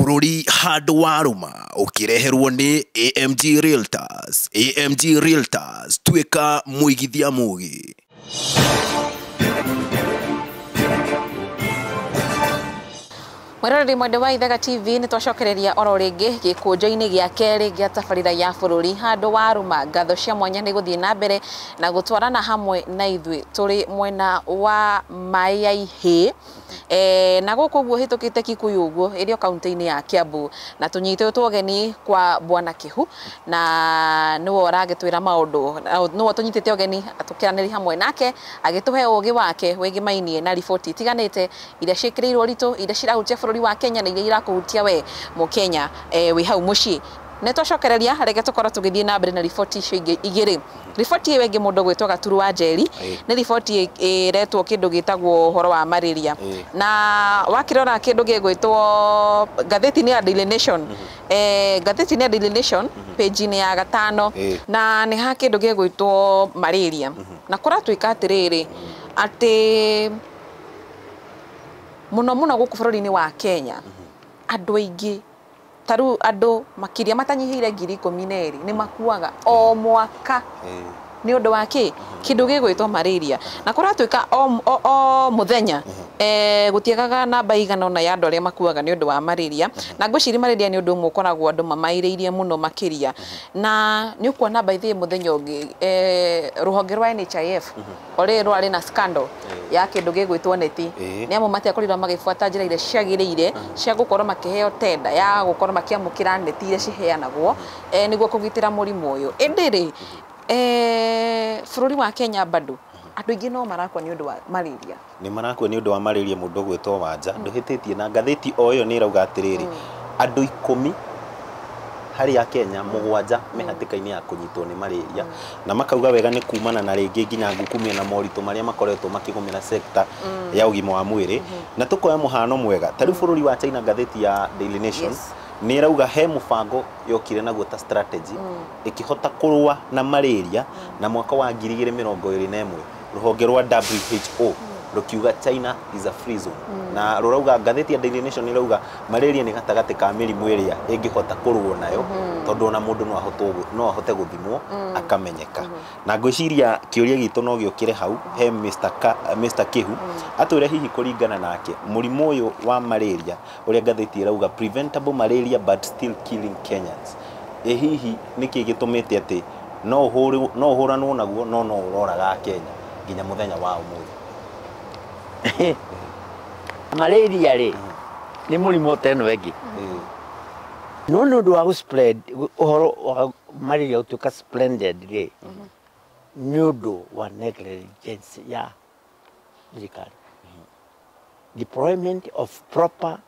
Bururi handũ warũma ũkĩreherwo nĩ AMG Realtors. AMG Realtors, tuĩka mũigithia mũũgĩ. Mweroreri mwende wa Ithaga TV nĩ twacokereria oro rĩngĩ gĩkũnjo-inĩ gĩa kerĩ gĩa tabarĩra ya bũrũri handũ warũma. Ngatho cia mwanya nĩ gũthiĩ na mbere na gũtwarana hamwe na ithuĩ tũrĩ mwena wa Maĩ ya Ihĩ. Na gũkũ ũguo hĩtũkĩte Kikuyu ũguo ĩrĩ kaunti-inĩ ya Kiambu, na tũnyitĩtwo ũgeni kwa Bwana Kĩhu, na nĩwe ũragĩtwĩra maũndũ, nĩwe tũnyitĩte ũgeni tũkĩaranĩria hamwe nake agĩtũhe ũgĩ wake wĩgĩmainie na riboti itiganĩte iria ciĩkĩrĩirwo ritũ, iria cirahutia bũrũri wa Kenya na iria irakũhutia we Mũkenya wĩ hau mũciĩ. Nĩ twacokereria reke tũkorwo tũgĩthiĩ na mbere na riboti icio igĩrĩ. Riboti ĩyo ĩngĩ mũndũ gwĩtwo Gaturu wa Njeri nĩ riboti ĩretwo kĩndũ gĩtagwo ũhoro wa malaria, na wakĩrora kĩndũ gĩgwĩtwo ngathĩti-inĩ ya Daily Nation, ngathĩti-inĩ ya Daily Nation page-inĩ ya 5, na nĩ ha kĩndũ gĩgwĩtwo malaria, na kũratuĩka atĩrĩrĩ atĩ mũno mũno gũkũ bũrũri-inĩ wa Kenya andũ aingĩ taru andũ makĩria matanyihĩire 12,000 nĩ makuaga o mwaka nĩ ũndũ wa kĩndũ gĩgwĩtwo malaria, na kũratuĩka o mũthenya gũtiagaga namba igana ona ya andũ arĩa makuaga nĩ ũndũ wa malaria, na ngwĩciria malaria nĩ ũndũ ũmwe ũkoragwo andũ mamairĩirie mũno makĩria, na nĩ ũkuona baithĩ mũthenya ũngĩ rũhonge rwa NHIF orĩ rwarĩ na scandal ya kĩndũ gĩgwĩtwo neti, nĩ amu matiakorirwo magĩbuata njĩra iria ciagĩrĩire cia gũkorwo makĩheo tenda ya gũkorwo makĩamũkĩra neti iria ciheanagwo nĩguo kũgitĩra mũrimũ ũyũ. Ĩndĩ bũrũri wa Kenya bado andũ aingĩ no marakua nĩ ũndũ wa malaria. Nĩ marakua nĩ ũndũ wa malaria mũndũ gwĩtwo Wanja ndũhĩtĩtie, na ngathĩti o ĩyo nĩ ĩrauga atĩrĩrĩ andũ 10 harĩ a Kenya 7 mehatĩka-inĩ ya kũnyitwo nĩ malaria, na makauga wega nĩ kumana na rĩngĩ nginya ngukumio na moritũ marĩa makoretwo makĩgũmĩra sector ya ũgima wa mwĩrĩ. Na tũkoya mũhano mwega tarĩ bũrũri wa China, ngathĩti ya Daily Nation nĩ ĩrauga he mũbango yokire naguo ta strategy ĩkĩhota kũrũa na malaria na mwaka wa 2021 rũhonge rwa WHO rũkiuga China is a free zone, na rũrauga ngathĩti ya Daily Nation ĩrauga malaria nĩ gatagatĩ ka mĩrimũ ĩrĩa ĩngĩhota kũrũo nayo tondũ ona mũndũ no ahote gũthimwo akamenyeka. Na ngwĩciria kĩũria gitũ no gĩũkĩre hau he Mr. Kĩhu atwĩre hihi kũringana nake mũrimũ ũyũ wa malaria ũrĩa ngathĩti ĩrauga preventable malaria but still killing Kenyans, hihi nĩkĩ gĩtũmĩte atĩ no ũhũranwo naguo no ũroraga Kenya nginya mũthenya wa ũmũthĩ? Malaria rĩ nĩ mũrimũ teno ĩngĩ no nĩ ũndũ wa gũ-spread ũhoro wa malaria gũtuĩka splendid rĩ nĩ ũndũ wa negligence ya thirikari, deployment of proper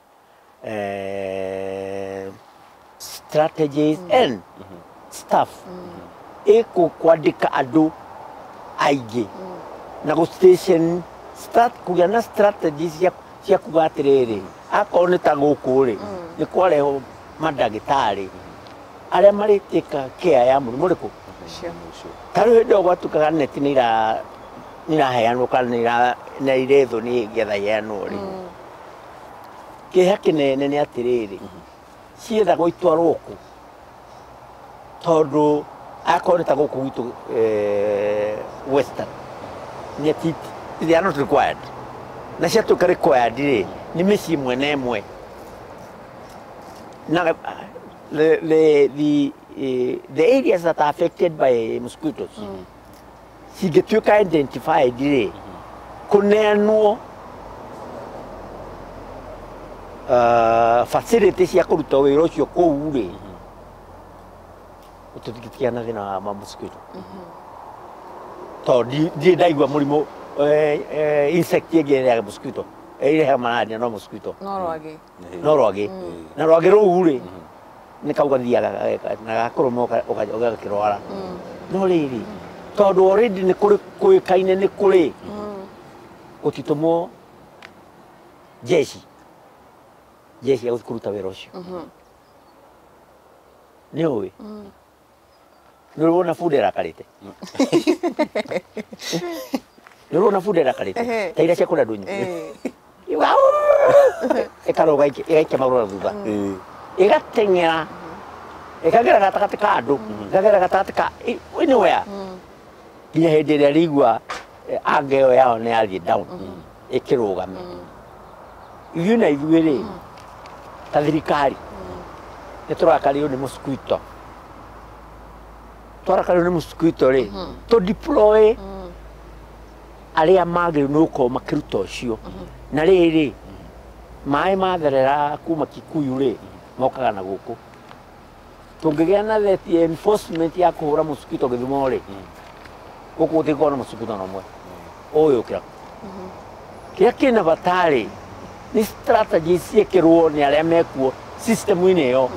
strategies and staff kwandĩka andũ aingĩ na gũ-station kũgĩa na strategies cia kuga atĩrĩrĩ akorwo nĩ ta gũkũ rĩ nĩ kwarehwo mandagĩtarĩ arĩa marĩtĩka care ya mũrimũ ũrĩkũ. Tarĩ hĩndĩ ĩyo gwatuĩkaga neti nĩ iraheanwo kana nĩ irethwo nĩgetha iheanwo rĩ, kĩeha kĩnene nĩ atĩrĩrĩ ciethagwo itwarwo kũ, tondũ akorwo nĩ ta gũkũ gwitũ Western neti they are not required, na ciatuĩka required rĩ nĩ mĩciĩ mwena ĩmwe, na the areas that are affected by mosquitoes cingĩtuĩka identified rĩ kũneanwo facility cia kũruta wĩra ũcio kũu rĩ tũtingĩtigana na thĩna wa mosquito, tondũ ndirĩ ndaigua mũrimũ insect ĩngĩ ya mosquito ĩrehaga malaria no mosquito no rwagĩ, na rwagĩ rũu rĩ nĩ kauga thiaga na gakũrũma ũgakĩrwara. No rĩrĩ tondũ already nĩ kũrĩ kũĩkaine nĩ kũrĩ gũtitũmwo jeshi ya kũruta wĩra ũcio nĩ ũĩ nĩ ũrona bunda ĩrakarĩte nĩ ũrona bunda ĩrakarĩte ta iria cia kũrĩa ndũnyũ ikaroga igaikia magũrũ thutha igateng'era ikagera gatagatĩ ka andũ ikagera gatagatĩ ka anywhere nginya hĩndĩ ĩrĩa rĩigua anga ĩyo yao nĩ yathiĩ down ĩkĩrũgame ithuĩ na ithuĩ rĩ ta thirikari nĩ tũrakario nĩ mosquito twarakario nĩ mosquito rĩ tũ deploy arĩa magĩrĩirwo nĩ gũkorwo makĩruta ũcio na rĩrĩ maĩ matherera kuma Kikuyu rĩ mokaga na gũkũ tũngĩgĩa na enforcement ya kũhũra mosquito Gĩthumo rĩ gũkũ gũtikorwo na mosquito na ũmwe ũyũ ũkĩra kĩrĩa kĩna bata rĩ nĩ strategy ciĩkĩrwo nĩ arĩa mekuo system-inĩ ĩyo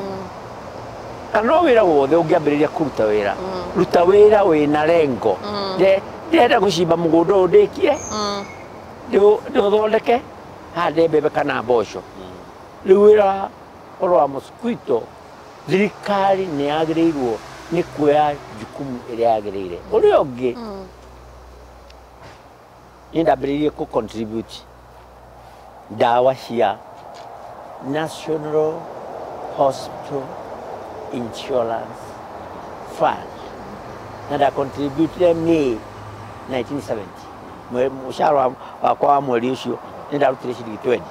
kana wĩra wothe ũngĩambĩrĩria kũruta wĩra ruta wĩra wĩna lengo ndĩrenda gũcimba mũgũnda ũyũ ndĩkie ndĩũthondeke hande mbembe kana mboco rĩu wĩra ũhoro wa mosquito thirikari nĩ yagĩrĩirwo nĩ kuoya jukumu ĩrĩa yagĩrĩire ũrĩa ũngĩ nĩ ndambĩrĩirie kũ contribute ndawa cia National Hospital Insurance Fund na nda contribute May 1970 mũcara wakwa wa mweri ũcio nĩ ndarutire ciringi 20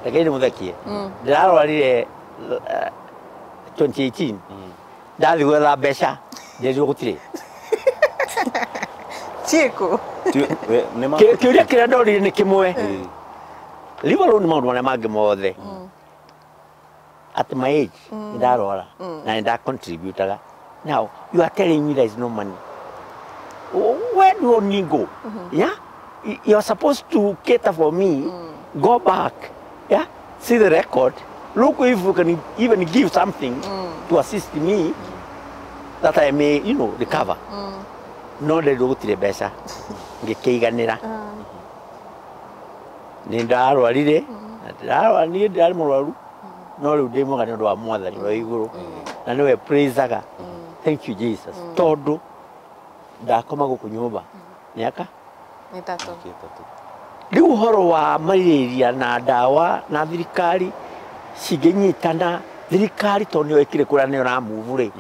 lakini mũthekie ndĩrarwarire 2018 ndathi gwetha mbeca ndĩrirwo gũtirĩ ciĩkũ kĩũria kĩrĩa ndorire nĩ kĩmwe leave alone maũndũ marĩa mangĩ mothe at my age ndarwara na nda contributaga now you are telling me there is no money where do you go yeah you are supposed to cater for me go back yeah see the record look if you can even give something to assist me that I may recover no le gutire mbeca ngĩkĩiganĩra nĩ ndarwarire ndarwarire ndarĩ mũrwaru no rĩu ndĩ mwega nĩ ũndũ wa Mwathani wa igũrũ na nĩwe praisaga thank you Jesus tondũ ndakoma gũkũ nyũmba mĩaka 3 rĩu ũhoro wa malaria na ndawa na thirikari cingĩnyitana thirikari tondũ nĩyo ĩkĩrĩ kũrĩa nĩyo na move rĩ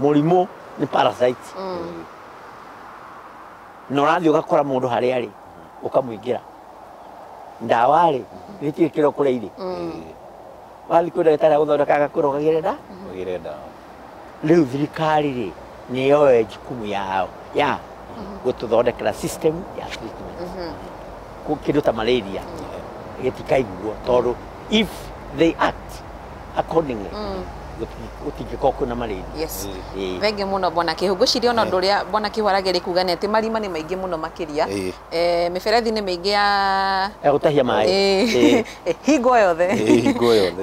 mũrimũ nĩ parasite na ũrathiĩ ũgakora mũndũ harĩa arĩ ũkamũingĩra ndawa rĩ nĩtiĩkĩrwo kũrĩa irĩ wathiĩ kwĩ ndagĩtarĩ agũthondeka agakwĩra ũgagĩre ndawa rĩu thirikari rĩ nĩyoe jukumu yao ya gũtũthondekera system ya treatment kĩndũ ta malaria gĩtikaiguo tondũ if they act accordingly gũtingĩkorwo kwĩna malaria yes thengi mũno bona Kĩhũngũ ciria ona ũndũ ũrĩa bona Kĩhwaragĩri kuga nĩ atĩ marima nĩ maingĩ mũno makĩria mĩberethi nĩ mĩingĩ ya gũtahia maĩ hingo yothe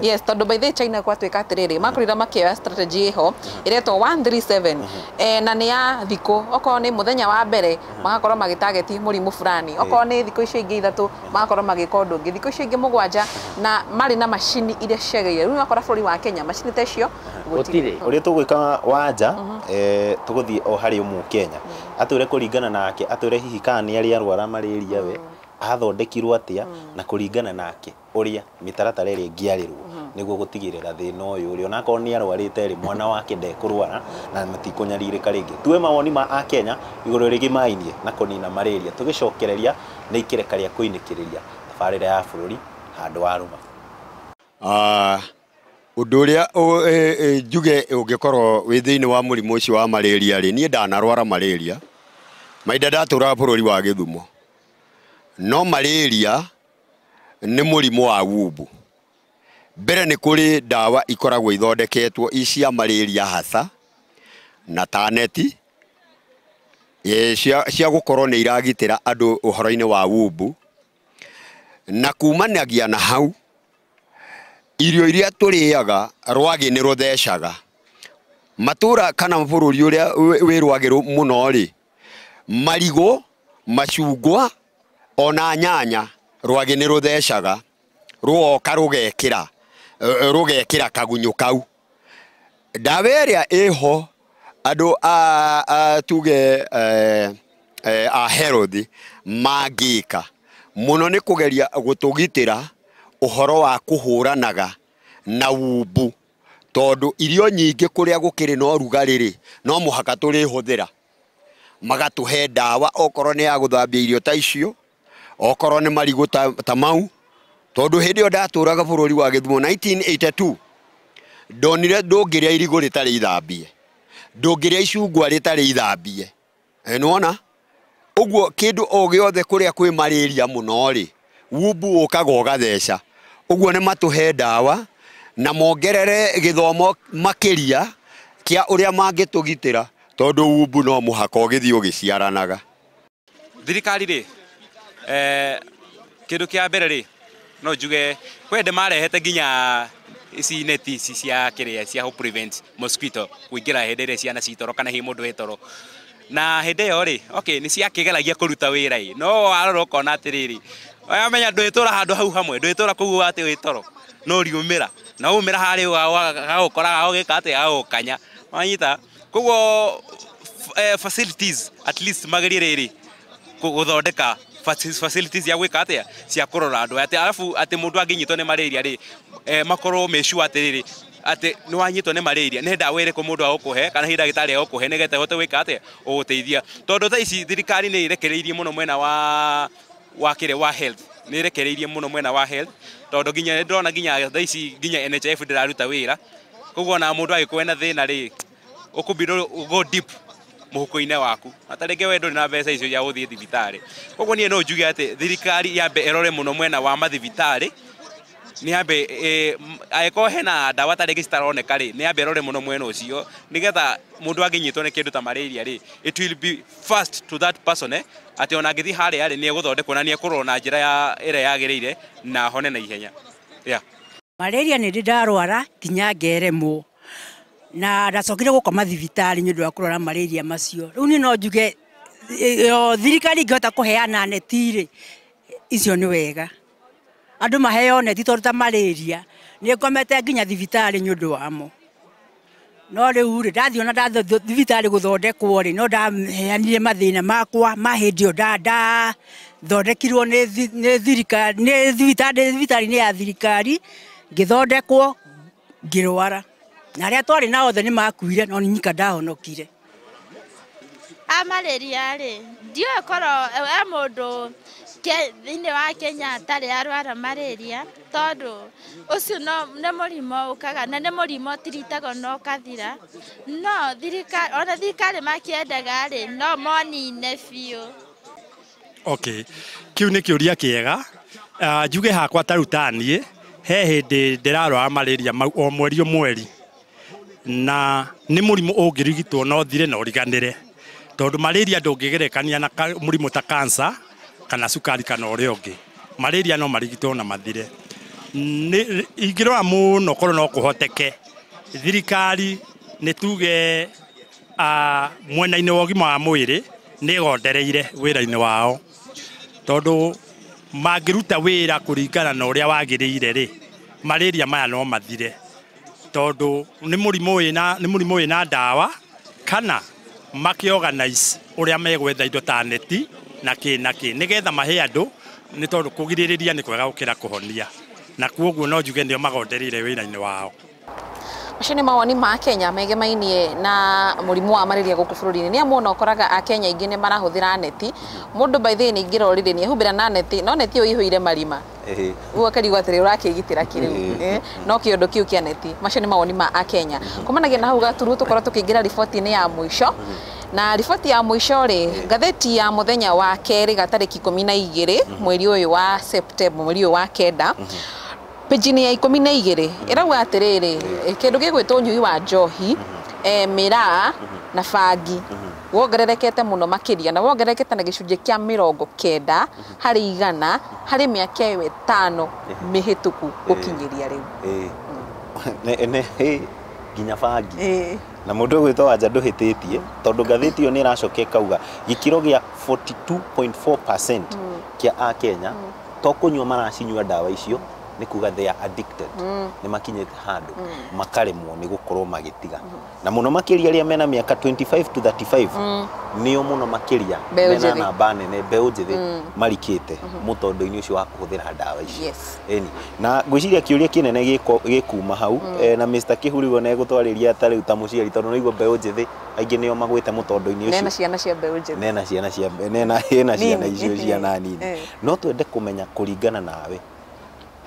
yes tondũ by the China gwatuĩka atĩrĩrĩ makorirwo makĩoya strategy ĩho ĩretwo 137 na nĩ ya thikũ okorwo nĩ mũthenya wa mbere magakorwo magĩtargeti mũrimũ fulani okorwo nĩ thikũ icio ingĩ 3 magakorwo magĩka ũndũ ũngĩ thikũ icio ingĩ 7 na marĩ na macini iria ciagĩrĩire rĩu wakora bũrũri wa Kenya macini ta icio gũtirĩ ũrĩa tũgwĩka wanja tũgũthiĩ o harĩ ũmwe Kenya atwĩre kũringana nake atwĩre hihi kana nĩ arĩ arwara malaria we athondekirwo atĩa na kũringana nake ũrĩa mĩtaratara ĩrĩa ĩngĩarĩrwo nĩguo gũtigĩrĩra thĩna ũyũ ũrĩa onakorwo nĩ arwarĩte rĩ mwana wake ndekũrwara na matikũnyarirĩka rĩngĩ tuwe mawoni ma a Kenya igũrũ rĩgĩmainie na kũnina malaria tũgĩcokereria nĩ ikĩreka rĩa kũinĩkĩrĩria thabarĩra ya bũrũri handũ wa rũma ũndũ ũrĩa njuge ũngĩkorwo wĩ thĩinĩ wa mũrimũ ũcio wa malaria rĩ niĩ ndanarwara malaria mahinda ndatũraga bũrũri wa Gĩthumo no malaria nĩ mũrimũ wa wumbu mbere nĩ kũrĩ ndawa ikoragwo ithondeketwo cia malaria hasa na taneti cia gũkorwo nĩ iragitĩra andũ ũhoro-inĩ wa wumbu na kumanagia na hau irio iria tũrĩaga rwagĩ nĩ rũthecaga matũra kana bũrũri ũrĩa wĩ rwagĩ mũno rĩ marigũ macungwa ona nyanya rwagĩ nĩ rũthecaga rũoka rũgekĩra kagunyũ kau ndawa ĩrĩa ĩho andũ tuge a health mangĩka muno nĩ kũgeria gũtũgitĩra ũhoro wa kũhũranaga na umbu, tondũ irio nyingĩ kũrĩa gũkĩrĩ na ũrugarĩ rĩ no mũhaka tũrĩhũthĩra, magatũhe ndawa okorwo nĩ ya gũthambia irio ta icio, okorwo nĩ marigũ ta mau, tondũ hĩndĩ ĩyo ndatũraga bũrũri wa Gĩthumo 1982 ndonire ndũngĩrĩa irigũ rĩtarĩ ithambie, ndũngĩrĩa icungwa rĩtarĩ ithambie. Nĩwona ũguo kĩndũ o gĩothe kũrĩa kwĩ malaria mũno rĩ umbu ũkaga ũgatheca. Ũguo nĩ matũhe ndawa na mongerere gĩthomo makĩria kĩa ũrĩa mangĩtũgitĩra, tondũ umbu no mũhaka ũgĩthiĩ ũgĩciaranaga. Thirikari rĩ kĩndũ kĩa mbere rĩ no njuge kwende marehete nginya ici neti ici cia kĩrĩa cia prevent mosquito kuingĩra hĩndĩ ĩrĩa ciana citoro kana hi mũndũ wĩtoro, na hĩndĩ ĩyo rĩ okay nĩ ciakĩgeragia kũruta wĩra ĩ, no warora ũkona atĩrĩrĩ wamenya ndwĩtũra handũ hau hamwe, ndwĩtũra kũu atĩ wĩtoro no riumĩra na umĩra harĩ gagũkoraga ũgĩka atĩ gagũkanya wanyita. Koguo facilities at least magerie rĩrĩ gũthondeka facilities ya gwĩka atĩa cia kũrora andũ arabu atĩ mũndũ angĩnyitwo nĩ malaria rĩ makorwo meshua atĩrĩrĩ atĩ nĩ wanyitwo nĩ malaria nĩ ndawa ĩrĩkũ mũndũ agũkũhe kana hihi ndagĩtarĩ agũkũhe nĩgetha hote gwĩka atĩa ũgũteithia, tondũ tha ici thirikari nĩ irekereirie mũno mwena wa health, nĩ irekereirie mũno mwena wa health, tondũ nginya ndĩrona nginya tha ici nginya NHIF ndĩraruta wĩra. Koguo na mũndũ agĩkũhe na thĩna rĩ ũkũmbirwo go deep mũhuko-inĩ waku atarĩngĩ we ndũrĩ na mbeca icio ya gũthiĩ thibitarĩ. Koguo niĩ no njuge atĩ thirikari yambe ĩrore mũno mwena wa mathibitarĩ, nĩ yambe agĩkorwo hena ndawa tarĩngĩ citaroneka rĩ nĩ yambe ĩrore mũno mwena ũcio nĩgetha mũndũ angĩnyitwo nĩ kĩndũ ta malaria rĩ it will be fast to that person atĩ ona angĩthiĩ harĩa rĩ nĩ egũthondekwo na nĩ ekũrorwo na njĩra ĩrĩa yagĩrĩire na hone na ihenya. Malaria nĩ ndarwara nginya ngeremwo na ndacokire gũkoma thibitarĩ nĩ ũndũ wa kũrora malaria macio. Rĩu niĩ no njuge thirikari ingĩhota kũheana neti rĩ icio nĩ wega, andũ maheo neti tondũ ta malaria nĩ ngomete nginya thibitarĩ nĩ ũndũ wamo. No rĩu rĩ ndathiĩ ona thibitarĩ gũthondekwo rĩ no ndaheanire mathĩna makwa ma hĩndĩ ĩyo ndathondekirwo nĩ thirikari nĩ thibitarĩ-inĩ ya thirikari ngĩthondekwo ngĩrwara na arĩa twarĩ na othe nĩ makuire no nĩ nyika ndahonokire. Malaria rĩ ndiũĩ korwo mũndũ thĩinĩ wa Kenya atarĩ arwara malaria, tondũ ũcio nĩ mũrimũ ũkaga na nĩ mũrimũ ũtiritagwo na ũkathira, no thirikari makĩendaga rĩ no monine biũ. Okay, kiu nĩ kĩũria kĩega. Njuge hakwa ta rĩu ta niĩ he hĩndĩ ndĩrarwara malaria o mweri na nĩ mũrimũ ũngĩrigitwo no thire na ũriganĩre, tondũ malaria ndũngĩgerekania na mũrimũ ta cancer kana cukari kana ũrĩa ũngĩ. Malaria no marigitwo na mathire. Ingĩrora mũno korwo no kũhoteke thirikari nĩ tuge mwena-inĩ wa ũgima wa mwĩrĩ nĩ ĩgondereire wĩra-inĩ wao, tondũ mangĩruta wĩra kũringana na ũrĩa wagĩrĩire rĩ malaria maya no mathire, tondũ nĩ mũrimũ wĩna ndawa, kana makĩorganize ũrĩa megwetha indo ta neti na kĩ nĩgetha mahe andũ, nĩ tondũ kũgirĩrĩria nĩ kwega gũkĩra kũhonia, na kuoguo no njuge nĩo magondereire wĩra-inĩ wao. Macio nĩ mawoni ma Kenya megemainie na mũrimũ wa malaria gũkũ bũrũri-inĩ. Nĩ amu ũkoraga Akenya aingĩ nĩ marahũthĩra neti, mũndũ by the way nĩ ingĩrorire nĩ ehumbĩra na neti, no neti ĩyo ĩihũire marima. Ũguo akarigwo atĩrĩ ũrakĩgitĩra kĩrĩu no kĩondo kĩu kĩa neti. Macio nĩ mawoni ma Akenya. Kumanagia na hau gaturu tũkorwo tũkĩingĩra riboti-inĩ ya mũico, na riboti ya mũico rĩ ngathĩti ya mũthenya wa kerĩ gatarĩki 12 mweri ũyũ wa Septemba mweri ũyũ wa kenda page-inĩ ya 12 ĩrauga atĩrĩrĩ kĩndũ gĩgwĩtwo ũnyui wa njohi miraa na bangi wongererekete mũno makĩria na wongererekete na gĩcunjĩ kĩa 90% harĩ mĩaka ĩyo 5 mĩhĩtũku gũkinyĩria rĩu. Nginya bangi na mũndũ ũgwĩtwo Wanja ndũhĩtĩtie, tondũ ngathĩti ĩyo nĩ ĩracoka ĩkauga gĩkĩro gĩa 42.4% kĩa Akenya to kũnyua maracinyua ndawa icio nĩ kuga they are addicted nĩ makinyĩte handũ makaremwo nĩ gũkorwo magĩtiga na mũno makĩria arĩa mena mĩaka 25 to 35 nĩo mũno makĩria mena namba nene mbeũ njĩthĩ marikĩte mũtondo-inĩ ũcio wa kũhũthĩra ndawa ici eni na ngwĩciria kĩũria kĩnene gĩkuma hau na Mr. Kĩhuri ona egũtwarĩria ta rĩu ta mũciari tondũ nĩiguo mbeũ njĩthĩ aingĩ nĩo magwĩte mũtondo-inĩ ũcio nena ciana cia mbeũ njĩthĩ nena ciana icio ciana nini no twende kũmenya kũringana nawe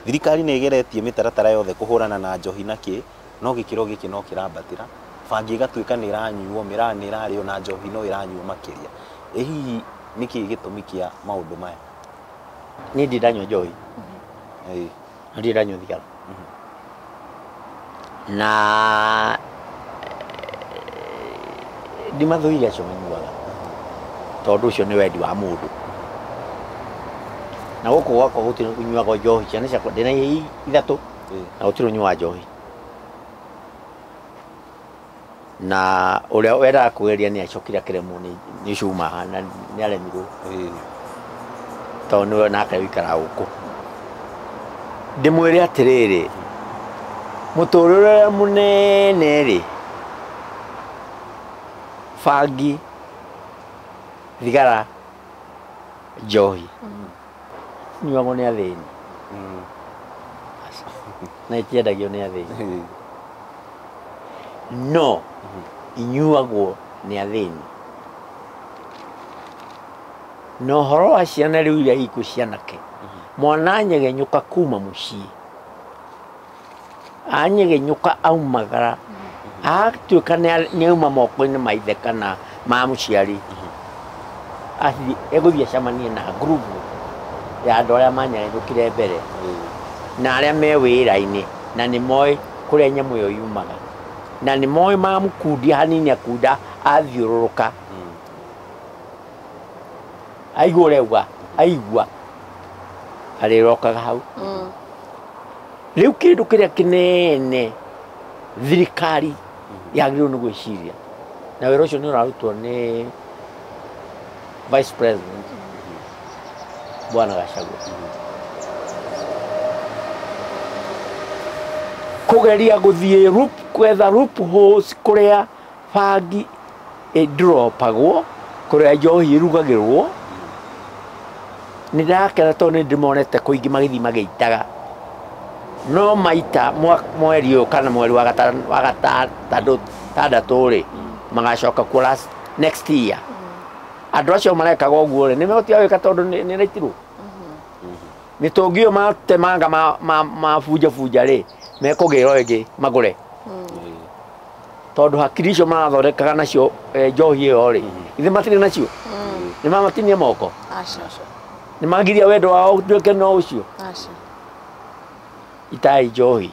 thirikari nĩ ĩgeretie mĩtaratara yothe kũhũrana na njohi na kĩ no gĩkĩro gĩkĩ no kĩrambatĩra bangi ĩgatuĩka nĩ ĩranyuo mĩraa nĩ ĩrarĩo na njohi no ĩranyuo makĩria hihi nĩkĩ gĩtũmi kĩa maũndũ maya niĩ ndindanyua njohi na ndindanyua thigara na ndimathũire acio manyuaga tondũ ũcio nĩ wendi wa mũndũ na gũkũ gwakwa gũtirĩ kũnyuaga njohi ciana ciakwa ndĩna ithatũ na gũtirĩ ũnyuaga njohi na ũrĩa wendaga kũgeria nĩ acokire akĩremwo nĩ cuma na nĩ aremirwo tondũ nĩwe nake wĩikaraga gũkũ ndĩmwĩre atĩrĩrĩ mũtũrĩre ũrĩa mũnene rĩ bangi thigara njohi nyuagwo nĩ athĩni na itiendagio nĩ athĩni no inyuagwo nĩ athĩni na ũhoro wa ciana rĩu iria ikuo cianake mwana anyegenyũka kuma mũciĩ anyegenyũka aumagara agatuĩka nĩ auma moko-inĩ ma ithe kana ma mũciari egũthiĩ acemanie na ngurubu ya andũ arĩa manyegenyũkire mbere na arĩa me wĩra-inĩ na nĩ moĩ kũrĩa nyamũ ĩyo yumaga na nĩ moĩ mamũkundia hanini akunda athiũrũrũka aigua ũrauga aigua arĩrokaga hau rĩu kĩndũ kĩrĩa kĩnene thirikari yagĩrĩirwo nĩ gwĩciria na wĩra ũcio nĩ ũrarutwo nĩ Vice President Bwana Gachagua kũgeria gũthiĩ gwetha loopholes kũrĩa bangi ĩndropagwo kũrĩa njohi ĩrugagĩrwo nĩ ndakena tondũ nĩ ndĩmonete kũingĩ magĩthiĩ magĩitaga no maita mweri ũyũ kana mweri wa gatandatũ rĩ magacoka kuo next year andũ acio marekaga ũguo rĩ nĩ megũtiga gwĩka tondũ nĩ raitirwo mĩtũngi ĩyo matemanga mabunjabunja rĩ mekũgĩra ĩngĩ magũre tondũ hakiri icio marathondekaga nacio njohi ĩyo rĩ ithe matirĩ nacio nĩ mamatinia moko nĩ magiria wendo wao ũtuĩke no ũcio itai njohi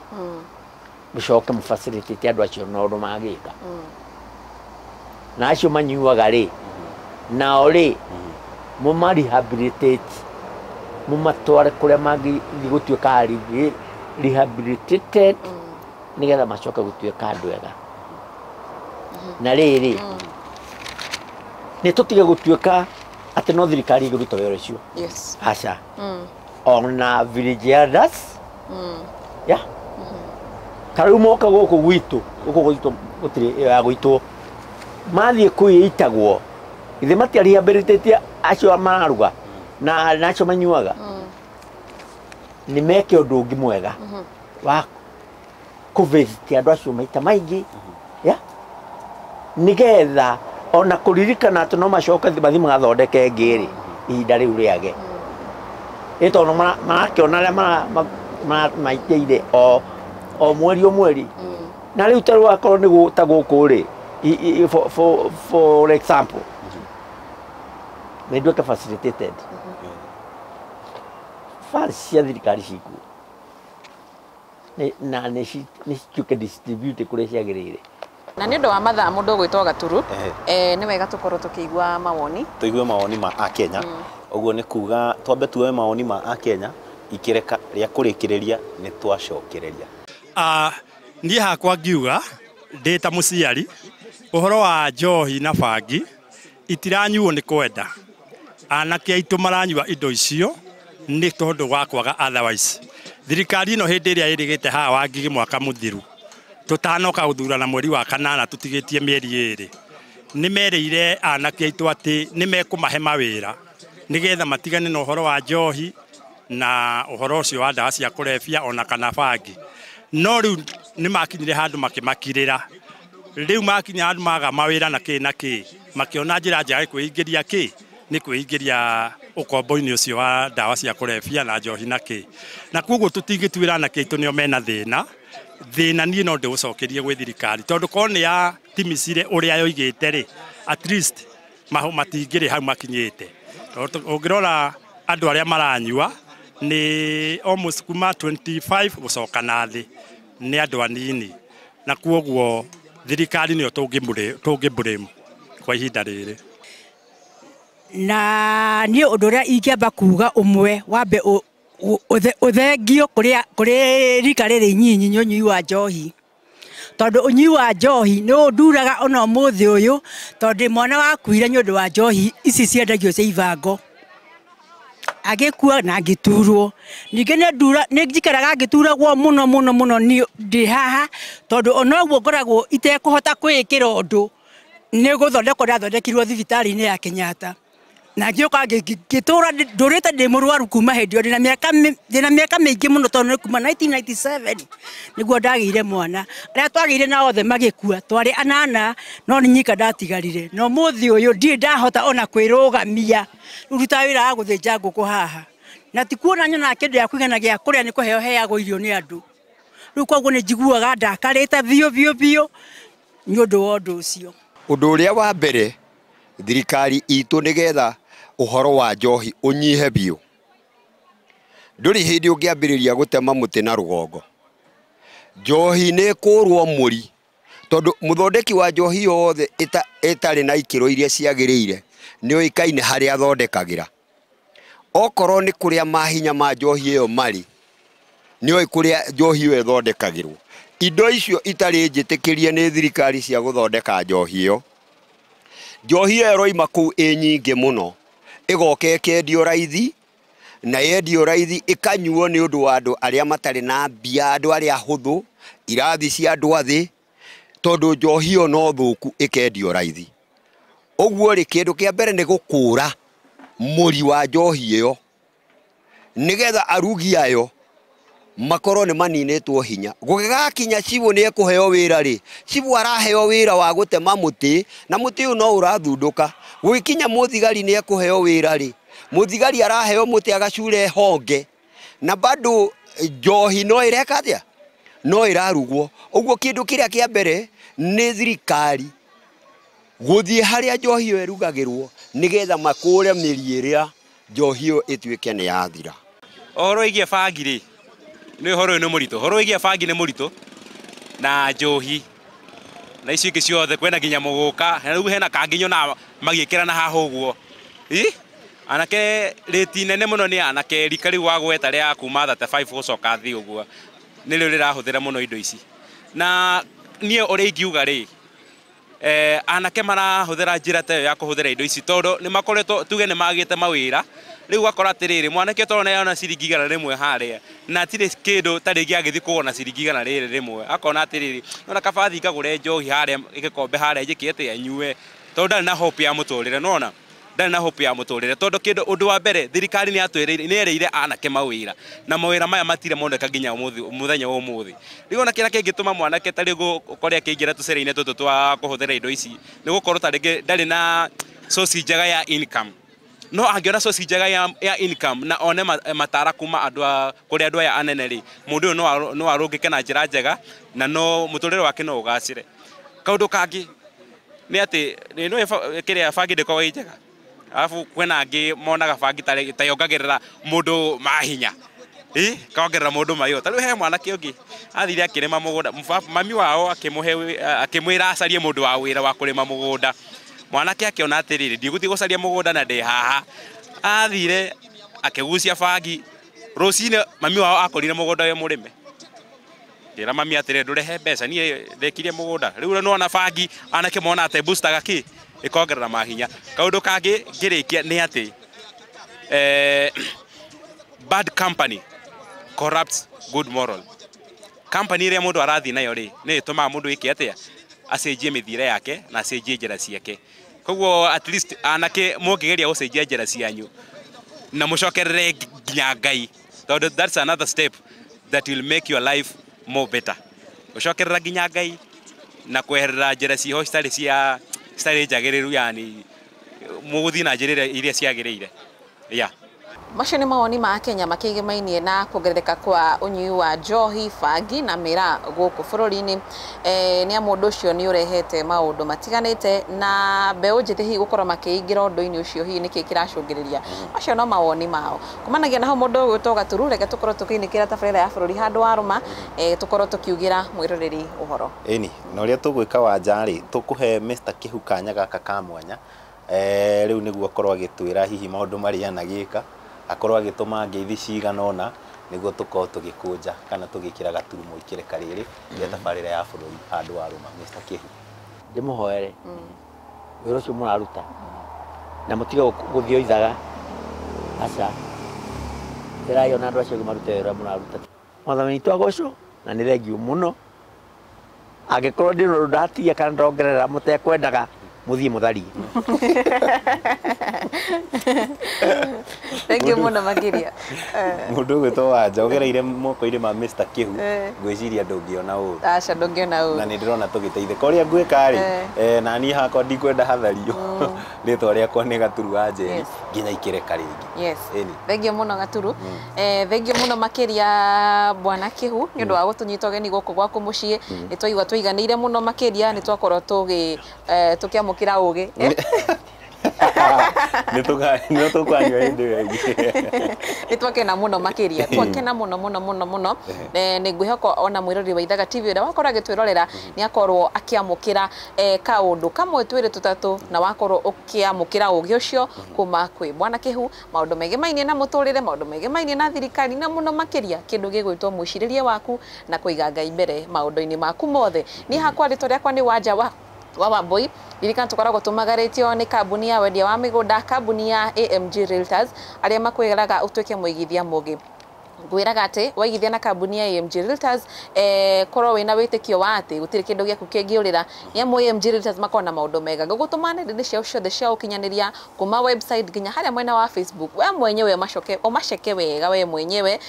mũcoke mũfacilitĩte andũ acio na ũndũ magĩka na acio manyuaga rĩ nao rĩ mũmarehabilitate mũmatware kũrĩa mangĩthiĩ gũtuĩka rehabilitated nĩgetha macoke gũtuĩka andũ ega na rĩrĩ nĩ tũtige gũtuĩka atĩ no thirikari ĩngĩruta wĩra ũcio aca ona village elders tarĩu moka gũkũ gwitũ gũtirĩ ya gwitũ mathiĩ kwĩitagwo ithe matiarehabilitate acio mararuga na acio manyuaga nĩ meke ũndũ ũngĩ mwega wa kũvisit andũ acio maita maingĩ nĩgetha ona kũririkana atĩ no macoke mathiĩ magathondeke ngĩrĩ ihinda rĩu rĩage ĩ tondũ marakĩona arĩa maitĩire o mweri na rĩu tarĩu akorwo nĩ ta gũkũ rĩ for example nĩ nduĩke facilitated funds cia thirikari cikuo na nĩ cituĩke distribute kũrĩa ciagĩrĩire na nĩ ũndũ wa mathaa mũndũ ũgwĩtwo Gaturu nĩ wega tũkorwo tũkĩigua mawoni tũigue mawoni ma Akenya ũguo nĩ kuga twambe tuoe mawoni ma Akenya ikĩreka rĩa kũrĩkĩrĩria nĩ twacokereria niĩ hakwa ngiuga ndĩ ta mũciari ũhoro wa njohi na bangi itiranyuo nĩ kwenda anake aitũ maranyua indo icio nĩ tondũ wa kwaga otherwise thirikari ĩno hĩndĩ ĩrĩa ĩrĩgĩte haha Wangigĩ mwaka mũthiru tutanoka gũthurana mweri wa kanana tũtigĩtie mĩeri 2 nĩ merĩire anake aitũ atĩ nĩ mekũmahe mawĩra nĩgetha matigane na ũhoro wa njohi na ũhoro ũcio wa ndawa cia kũrebia ona kana bangi no rĩu nĩ makinyire handũ makĩmakirĩra rĩu makinya handũ maga mawĩra na kĩ makĩona njĩra njega kwĩingĩria nĩ kwĩingĩria ũkombo-inĩ ũcio wa ndawa cia kũrebia na njohi na na koguo tũtingĩtuĩra anake aitũ nĩo mena thĩna niĩ no ndĩũcokerie gwĩ thirikari tondũ korwo nĩ ya timicire ũrĩa yoigĩte rĩ at least matingĩrĩ hau makinyĩte ũngĩrora andũ arĩa maranyua nĩ almost kuma 25 gũcoka na thĩ nĩ andũ anini na koguo thirikari nĩyo tũngĩblame kwa ihinda rĩrĩ na niĩ ũndũ ũrĩa ingĩamba kuga ũmwe wambe ũthengio kũrĩ rika rĩrĩ inyinyi nĩ ũnyui wa njohi tondũ ũnyui wa njohi nĩ ũnduraga ona ũmũthĩ ũyũ tondũ mwana wakuire nĩ ũndũ wa njohi ici ciendagio cia ibango agĩkua na ngĩturwo ningĩ nĩ njikaraga ngĩturagwo mũno ndĩ haha tondũ ona ũguo ngoragwo itekũhota kwĩĩkĩra ũndũ nĩ gũthondekwo ndathondekirwo thibitarĩ-inĩ ya Kenyatta na ngĩũka ngĩtũra ndũrĩte ndĩ mũrwaru kuma hĩndĩ ĩyo ndĩna mĩaka mĩingĩ mũno tondũ nĩ kuma 1997 nĩguo ndagĩire mwana arĩa twagĩire na othe magĩkua twarĩ 8 no nĩ nyika ndatigarire no mũthĩ ũyũ ndirĩ ndahota ona kwĩrũgamia ruta wĩra wa gũthĩnja ngũkũ haha na ti kuona nyona kĩndũ gĩa kũigana gĩa kũrĩa nĩ kũheo heagwo irio nĩ andũ rĩu koguo nĩ njiguaga ndakarĩte biũ nĩ ũndũ wa ũndũ ũcio ũndũ ũrĩa wa mbere thirikari itũ nĩgetha ũhoro wa njohi ũnyihe biũ ndũrĩ hĩndĩ ũngĩambĩrĩria gũtema mũtĩ na rũgongo njohi nĩ kũrwo mũri tondũ mũthondeki wa njohi yothe ĩtarĩ na ikĩro iria ciagĩrĩire nĩ oĩkaine harĩa athondekagĩra okorwo nĩ kũrĩa mahinya ma njohi ĩyo marĩ nĩ oĩ kũrĩa njohi ĩyo ĩthondekagĩrwo indo icio itarĩ njĩtĩkĩrie nĩ thirikari cia gũthondeka njohi ĩyo njohi ĩyo ĩroima kũu ĩ nyingĩ mũno ĩgoka ĩkendio raithi na yendio raithi ĩkanyuo nĩ ũndũ wa andũ arĩa matarĩ na mbia andũ arĩa hũthũ irathi cia andũ athĩ tondũ njohi ĩyo no thũku ĩkendio raithi ũguo rĩ kĩndũ kĩa mbere nĩ gũkũra mũri wa njohi ĩyo nĩgetha arugi ayo makorwo nĩ maninĩtwo hinya gũgĩgakinya Chibu nĩ ekũheo wĩra rĩ Chibu araheo wĩra wa gũtema mũtĩ na mũtĩ ũyũ no ũrathundũka gũgĩkinya mũthigari nĩ ekũheo wĩra rĩ mũthigari araheo mũtĩ agacure honge na bado njohi no ĩreka atĩa no ĩrarugwo ũguo kĩndũ kĩrĩa kĩa mbere nĩ thirikari gũthiĩ harĩa njohi ĩyo ĩrugagĩrwo nĩgetha makũre mĩri ĩrĩa njohi ĩyo ĩtuĩke nĩ yathira ũhoro wĩgiĩ bangi rĩ nĩ ũhoro ũyũ nĩ mũritũ ũhoro wĩgiĩ bangi nĩ mũritũ na njohi na icio ingĩ ciothe kwĩna nginya mũgũka na rĩu hena kangĩ nyona magĩkĩrana haha ũguo anake rĩti nene mũno nĩ anake rika rĩu wa gweta rĩa kuma 35 gũcoka thĩ ũguo nĩrĩo rĩrahũthĩra mũno indo ici na niĩ ũrĩa ingiuga rĩ anake marahũthĩra njĩra ta ĩyo ya kũhũthĩra indo ici tondũ nĩ makoretwo tuge nĩ magĩte mawĩra rĩu gakora atĩrĩrĩ mwanake tondũ nĩ ona ciringi 100 harĩa na atirĩ kĩndũ tarĩ gĩagĩthi kũgũra ciringi 100 rĩmwe akona atĩrĩrĩ ona kabathi kagũre njohi harĩa gĩkombe harĩa njĩke atĩ anyue tondũ ndarĩ na hope ya mũtũrĩre nona ndarĩ na hope ya mũtũrĩre tondũ kĩndũ ũndũ wa mbere thirikari nĩ erĩire anake mawĩra na mawĩra maya matirĩ moneka nginya mũthenya wa ũmũthĩ rĩu ona kĩrĩa kĩngĩtũma mwanake tarĩ gũkorĩa kĩingĩra tũcĩra-inĩ tũtũ twa kũhũthĩra indo ici nĩ gũkorwo tarĩngĩ ndarĩ na source njega ya income no angĩona source njega ya income na one matara kuma kũrĩ andũ aya anene rĩ mũndũ ũyũ no arũngĩke na njĩra njega na no mũtũrĩre wake no ũgacĩre kaũndũ kangĩ nĩ atĩ nĩ kĩrĩa bangi ndĩkoragwo ĩ njega alafu kwena angĩ monaga bangi ta yongagĩrĩra mũndũ mahinya kaongerera mũndũ mayo tarĩu he mwanake ũngĩ athire akĩrĩma mũgũnda mami wao akĩmwĩra acarie mũndũ wa wĩra wa kũrĩma mũgũnda mwanake akĩona atĩrĩrĩ ndigũthiĩ gũcaria mũgũnda na ndĩ haha athire akĩgucia bangi rũcinĩ mami wao akorire mũgũnda we mũrĩme kĩra mami atĩrĩrĩ ndũrehe mbeca niĩ ndekirie mũgũnda rĩu no ona bangi anake mona atĩ boostaga kĩ ĩkongerera mahinya kaũndũ kangĩ ngĩrĩkia nĩ atĩ bad company corrupts good moral. Company ire mundu arathi nayo ri ni ituma mundu iki atia acenjie mithire yake na acenjie njira ciake. Koguo at least anake mungigeria gucenjia njira cianyu na mucokerere nginya Ngai, tondu that's another step that will make your life more better. Ucokerera nginya Ngai na kweherera njira ciho citari njagiriru, yani muguthi na njira iria ciagirire. Yeah. Macio nĩ mawoni ma Kenya makĩgemainie na kuongerereka kwa ũnyui wa njohi, bangi na mĩraa gũkũ bũrũri-inĩ. Nĩ amu ũndũ ũcio nĩ ũrehete maũndũ matiganĩte na mbeũ njĩthĩ hihi gũkorwo makĩingĩra ũndũ-inĩ ũcio, hihi nĩkĩ kĩracũngĩrĩria. Macio no mawoni mao. Kumanagia na hau mũndũ ũgwĩtwo Gaturu, reke tũkorwo tũkĩinĩkĩra tabarĩra ya bũrũri handũ warũma, tũkorwo tũkiugĩra mwĩroreri ũhoro. Ĩni, na ũrĩa tũgwĩka wanja-rĩ, tũkũhe Mr. Kĩhu kanya gaka ka mwanya, rĩu nĩguo akorwo agĩtwĩra hihi maũndũ marĩa anagĩka, akorwo agĩtũma ngeithi cigana ũna nĩguo tũkorwo tũgĩkũnja kana tũgĩkĩra gaturumo ikereka rĩrĩ rĩa tabarĩra ya bũrũri handũ warũma. Mr. Kĩhu, ndĩmũhoere wĩra ũcio mũraruta na mũtige gũthiĩ oithaga, aca ĩrai ona andũ acio marute wĩra mũraruta. Mwathani witũ agocwo na nĩ thengiũ mũno. Angĩkorwo ndĩ na ũndũ ndatigia kana ndongerera mũtekwendaga, mũthiĩ mũtharie. Thank you muno makiria. Mundu gwitwo wanja ugereire moko-inĩ ma Mr. Kĩhu, ngwĩciria ndũngĩona ũũ. Aca ndũngĩona ũũ. Na nĩ ndĩrona tũgĩteithĩka ũrĩa ngwĩka-rĩ, na niĩ hakwa ndikwenda hathario, rĩtwa rĩakwa nĩ Gaturu wa Njeri nginya ikereka rĩngĩ. Yes. Thank you muno Gaturu. Thank you muno makiria Bwana Kĩhu nĩ ũndũ wa gũtũnyita ũgeni gũkũ gwaku mũciĩ. Nĩ twaigua tũiganĩire muno makiria, nĩ twakorwo tũkĩamũkĩra ũgĩ. Nĩ tũkwanyua hĩndĩ ĩyo ĩngĩ. Nĩ twakena muno makiria, twakena muno muno muno muno. Nĩ ngwĩhoka ona mwĩroreri wa Ithaga TV ũrĩa wakorwo agĩtwĩrorera nĩ akorwo akĩamũkĩra kaũndũ kamwe twĩrĩ tũtatũ, na wakorwo ũkĩamũkĩra ũgĩ ũcio kuma kwĩ Bwana Kĩhu, maũndũ megemainie na mũtũrĩre, maũndũ megemainie na thirikari, na muno makiria kĩndũ gĩgwĩtwo mwĩcirĩrie waku na kũiga Ngai mbere maũndũ-inĩ maku mothe. Niĩ hakwa rĩtwa rĩakwa nĩ Wanja wa Wambui. Ririkana tũkoragwo tũmagarĩtio nĩ kambuni ya wendia wa mĩgũnda, kambuni ya AMG Realtors, arĩa makwĩraga ũtuĩke mũigithia mũgĩ. Ngwĩraga atĩ waigithia na kambuni ya AMG Realtors, korwo wĩna wĩtĩkio wa atĩ gũtirĩ kĩndũ gĩaku kĩngĩũrĩra, nĩ amu AMG Realtors makoragwo na maũndũ mega. Ngũgũtũma nenda-inĩ ciao ciothe cia ũkinyanĩria, kuma website nginya harĩa mwena wa Facebook. We mwenyewe ũmaceke wega we mwenyewe,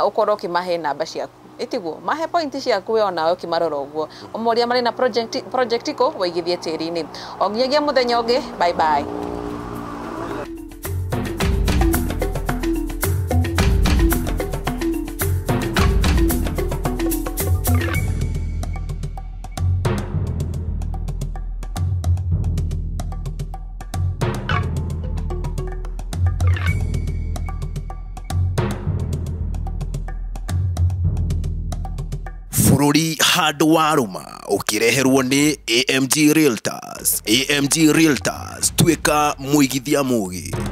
ũkorwo ũkĩmahe namba ciaku. Itiguo mahe point ciaku we ona ũkĩmarora ũguo, ũmoria marĩ na project iko waigithie tĩri-inĩ. O nginyagia mũthenya ũngĩ, bye bye. Bũrũri handũ warũma ũkĩreherwo nĩ AMG Realtors. AMG Realtors, tuĩka mũigithia mũgĩ.